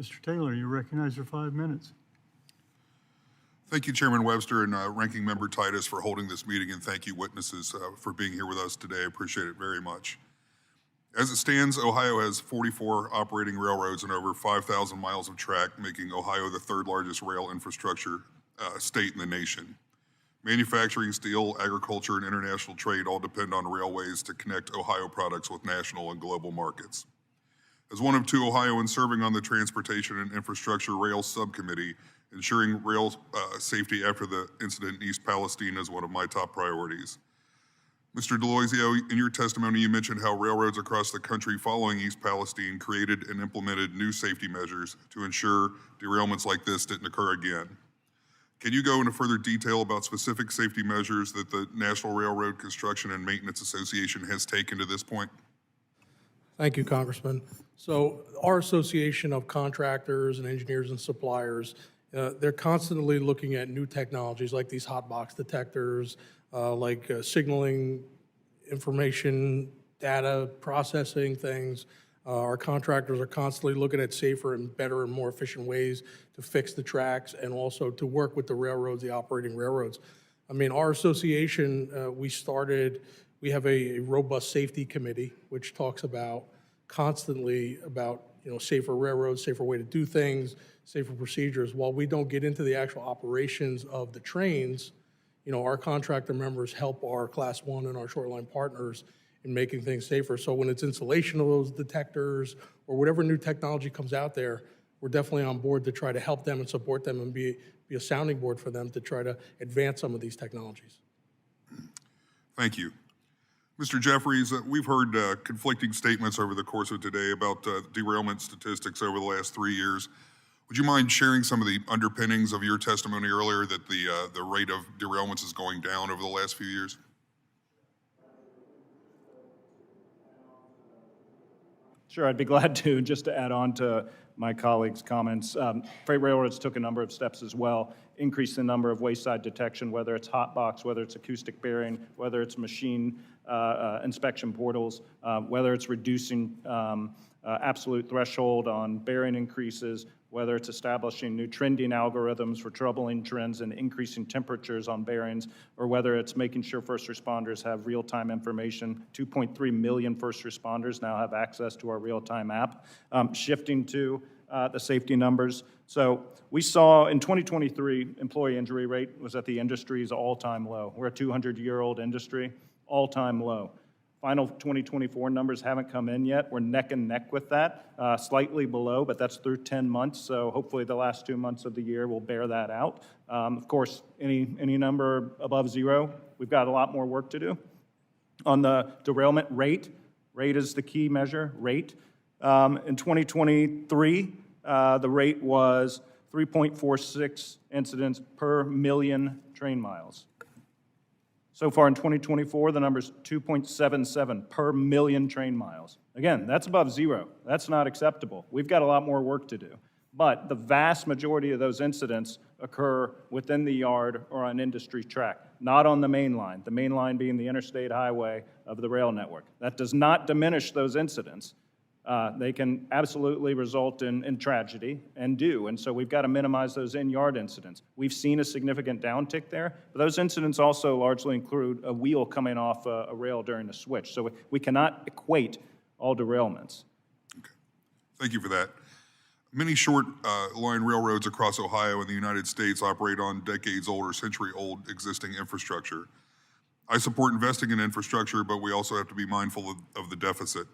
Mr. Taylor, you recognize for 5 minutes. Thank you, Chairman Webster and Ranking Member Titus, for holding this meeting, and thank you, witnesses, for being here with us today. I appreciate it very much. As it stands, Ohio has 44 operating railroads and over 5,000 miles of track, making Ohio the third largest rail infrastructure state in the nation. Manufacturing, steel, agriculture, and international trade all depend on railways to connect Ohio products with national and global markets. As one of 2 Ohioans serving on the Transportation and Infrastructure Rail Subcommittee, ensuring rail safety after the incident in East Palestine is one of my top priorities. Mr. D'Aloisio, in your testimony, you mentioned how railroads across the country following East Palestine created and implemented new safety measures to ensure derailments like this didn't occur again. Can you go into further detail about specific safety measures that the National Railroad Construction and Maintenance Association has taken to this point? Thank you, Congressman. So our Association of Contractors and Engineers and Suppliers, they're constantly looking at new technologies like these hot box detectors, like signaling information, data processing things. Our contractors are constantly looking at safer and better and more efficient ways to fix the tracks and also to work with the railroads, the operating railroads. I mean, our association, we have a robust safety committee which talks about constantly about safer railroads, safer way to do things, safer procedures. While we don't get into the actual operations of the trains, our contractor members help our Class 1 and our short line partners in making things safer. So when it's installation of those detectors or whatever new technology comes out there, we're definitely on board to try to help them and support them and be a sounding board for them to try to advance some of these technologies. Thank you. Mr. Jeffries, we've heard conflicting statements over the course of today about derailment statistics over the last 3 years. Would you mind sharing some of the underpinnings of your testimony earlier that the rate of derailments is going down over the last few years? Sure, I'd be glad to. Just to add on to my colleague's comments, freight railroads took a number of steps as well, increased the number of wayside detection, whether it's hot box, whether it's acoustic bearing, whether it's machine inspection portals, whether it's reducing absolute threshold on bearing increases, whether it's establishing new trending algorithms for troubling trends and increasing temperatures on bearings, or whether it's making sure first responders have real-time information. 2.3 million first responders now have access to our real-time app. Shifting to the safety numbers. So we saw in 2023, employee injury rate was at the industry's all-time low. We're a 200-year-old industry, all-time low. Final 2024 numbers haven't come in yet. We're neck and neck with that, slightly below, but that's through 10 months. So hopefully the last 2 months of the year will bear that out. Of course, any number above 0, we've got a lot more work to do. On the derailment rate is the key measure, rate. In 2023, the rate was 3.46 incidents per million train miles. So far in 2024, the number's 2.77 per million train miles. Again, that's above 0. That's not acceptable. We've got a lot more work to do. But the vast majority of those incidents occur within the yard or on industry track, not on the main line being the interstate highway of the rail network. That does not diminish those incidents. They can absolutely result in tragedy, and do, and so we've got to minimize those in-yard incidents. We've seen a significant downtick there, but those incidents also largely include a wheel coming off a rail during a switch, so we cannot equate all derailments. Okay. Thank you for that. Many short line railroads across Ohio and the United States operate on decades-old or century-old existing infrastructure. I support investing in infrastructure, but we also have to be mindful of the deficit.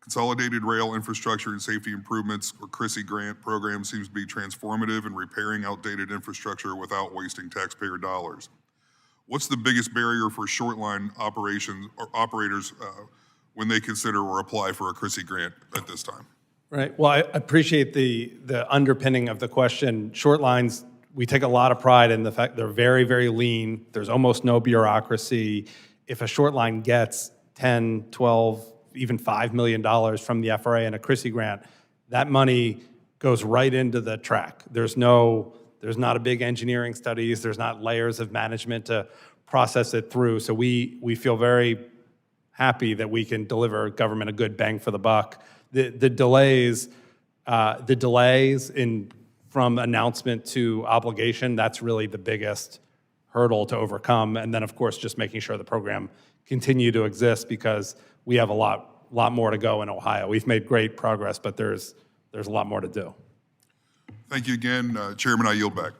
Consolidated Rail Infrastructure and Safety Improvements, or CRISI grant program, seems to be transformative in repairing outdated infrastructure without wasting taxpayer dollars. What's the biggest barrier for short line operations or operators when they consider or apply for a CRISI grant at this time? Right. Well, I appreciate the underpinning of the question. Short lines, we take a lot of pride in the fact they're very, very lean. There's almost no bureaucracy. If a short line gets 10, 12, even $5 million from the FRA and a CRISI grant, that money goes right into the track. There's not a big engineering studies, there's not layers of management to process it through. So we feel very happy that we can deliver government a good bang for the buck. The delays, The delays from announcement to obligation, that's really the biggest hurdle to overcome. And then, of course, just making sure the program continue to exist, because we have a lot more to go in Ohio. We've made great progress, but there's a lot more to do. Thank you again. Chairman, I yield back.